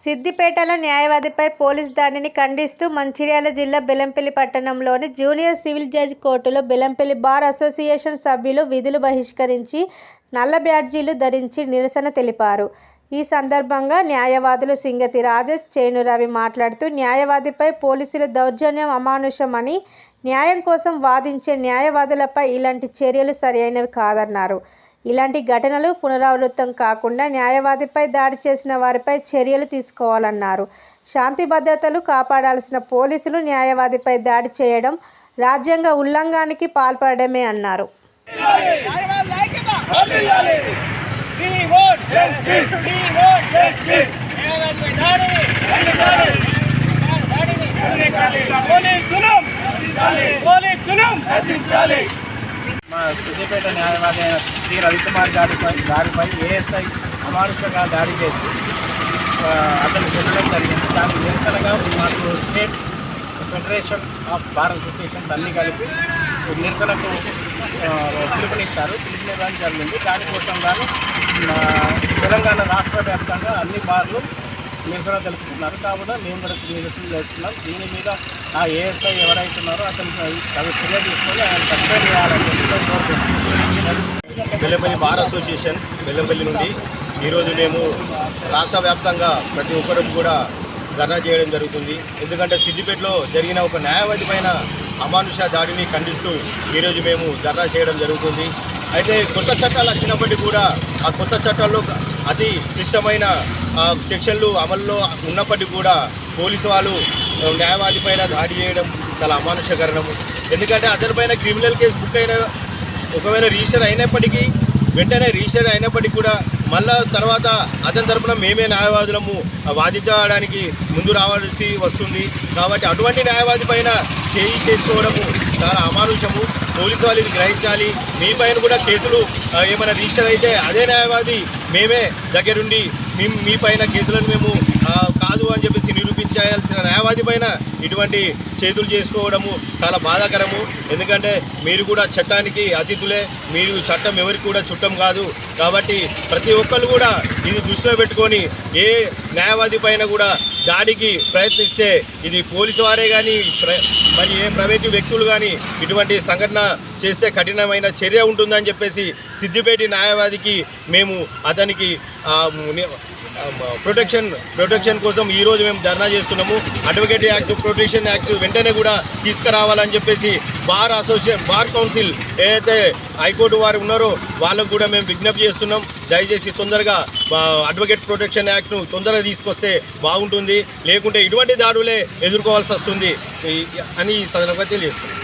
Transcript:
సిద్దిపేటలో న్యాయవాదిపై పోలీసు దాడిని ఖండిస్తూ మంచిర్యాల జిల్లా బెల్లంపల్లి పట్టణంలోని జూనియర్ సివిల్ జడ్జ్ కోర్టులో బెల్లంపల్లి బార్ అసోసియేషన్ సభ్యులు విధులు బహిష్కరించి నల్ల బ్యాడ్జీలు ధరించి నిరసన తెలిపారు. ఈ సందర్భంగా న్యాయవాదులు సింగతి రాజేష్, చేను రవి మాట్లాడుతూ న్యాయవాదిపై పోలీసుల దౌర్జన్యం అమానుషమని, న్యాయం కోసం వాదించే న్యాయవాదులపై ఇలాంటి చర్యలు సరైనవి కాదన్నారు. ఇలాంటి ఘటనలు పునరావృతం కాకుండా న్యాయవాదిపై దాడి చేసిన వారిపై చర్యలు తీసుకోవాలన్నారు. శాంతి భద్రతలు కాపాడాల్సిన పోలీసులు న్యాయవాదిపై దాడి చేయడం రాజ్యాంగ ఉల్లంఘనానికి పాల్పడమే అన్నారు. మా సిద్దిపేట న్యాయవాది అయిన శ్రీ రవికుమార్ గారిపై ఏఎస్ఐ అమానుషంగా దాడి చేసి అతను చెందడం జరిగింది. దానికి నిరసనగా మాకు state federation of bar association అన్నీ కలిపి నిరసనకు పిలుపునివ్వడం జరిగింది. దానికోసం కానీ తెలంగాణ రాష్ట్ర వ్యాప్తంగా అన్ని బార్లు నిరసన తెలుపుతున్నారు. కావున మేము కూడా నిరసన చేస్తున్నాం. దీని మీద ఆ ఏఎస్ఐ ఎవరైతే ఉన్నారో అతను చర్య తీసుకొని ఆయన సస్పెండ్ చేయాలని కోరుతున్నాం. బెల్లంపల్లి బార్ అసోసియేషన్ బెల్లంపల్లి నుండి ఈరోజు మేము రాష్ట్ర వ్యాప్తంగా ప్రతి ఒక్కరు కూడా ధర్నా చేయడం జరుగుతుంది. ఎందుకంటే సిద్దిపేటలో జరిగిన ఒక న్యాయవాది పైన అమానుష దాడిని ఖండిస్తూ ఈరోజు మేము ధర్నా చేయడం జరుగుతుంది. అయితే కొత్త చట్టాలు వచ్చినప్పటికీ కూడా ఆ కొత్త చట్టాల్లో అతి క్లిష్టమైన సెక్షన్లు అమల్లో ఉన్నప్పటికీ కూడా పోలీసు వాళ్ళు న్యాయవాది పైన దాడి చేయడం చాలా అమానుషకరణము. ఎందుకంటే అతనిపైన క్రిమినల్ కేసు బుక్ అయిన ఒకవేళ రిజిస్టర్ అయినప్పటికీ వెంటనే రిజిస్టర్ అయినప్పటికీ కూడా మళ్ళా తర్వాత అతని తరపున మేమే న్యాయవాదులము వాదించడానికి ముందు రావాల్సి వస్తుంది. కాబట్టి అటువంటి న్యాయవాది పైన చేయి చేసుకోవడము చాలా అమానుషము. పోలీసు వాళ్ళు ఇది గ్రహించాలి. మీ పైన కూడా కేసులు ఏమైనా రిజిస్టర్ అయితే అదే న్యాయవాది మేమే దగ్గరుండి మీ పైన కేసులను మేము కాదు అని చెప్పేసి నిరూపించాల్సిన న్యాయవాది పైన ఇటువంటి చేతులు చేసుకోవడము చాలా బాధాకరము. ఎందుకంటే మీరు కూడా చట్టానికి అతిథులే, మీరు చట్టం ఎవరికి కూడా చుట్టం కాదు. కాబట్టి ప్రతి ఒక్కరు కూడా ఇది దృష్టిలో పెట్టుకొని ఏ న్యాయవాది పైన కూడా దాడికి ప్రయత్నిస్తే ఇది పోలీసు వారే కానీ మరి ఏ ప్రైవేటు వ్యక్తులు కానీ ఇటువంటి సంఘటన చేస్తే కఠినమైన చర్య ఉంటుందని చెప్పేసి సిద్దిపేట న్యాయవాదికి మేము అతనికి ప్రొటెక్షన్ కోసం ఈరోజు మేము ధర్నా చేస్తున్నాము. అడ్వకేట్ యాక్ట్, ప్రొటెక్షన్ యాక్ట్ వెంటనే కూడా తీసుకురావాలని చెప్పేసి బార్ కౌన్సిల్ ఏదైతే హైకోర్టు వారు ఉన్నారో వాళ్ళకు కూడా మేము విజ్ఞప్తి చేస్తున్నాం. దయచేసి తొందరగా అడ్వకేట్ ప్రొటెక్షన్ యాక్ట్ను తొందరగా తీసుకొస్తే బాగుంటుంది. లేకుంటే ఇటువంటి దాడులే ఎదుర్కోవాల్సి వస్తుంది అని ఈ సందర్భంగా తెలియజేస్తున్నాం.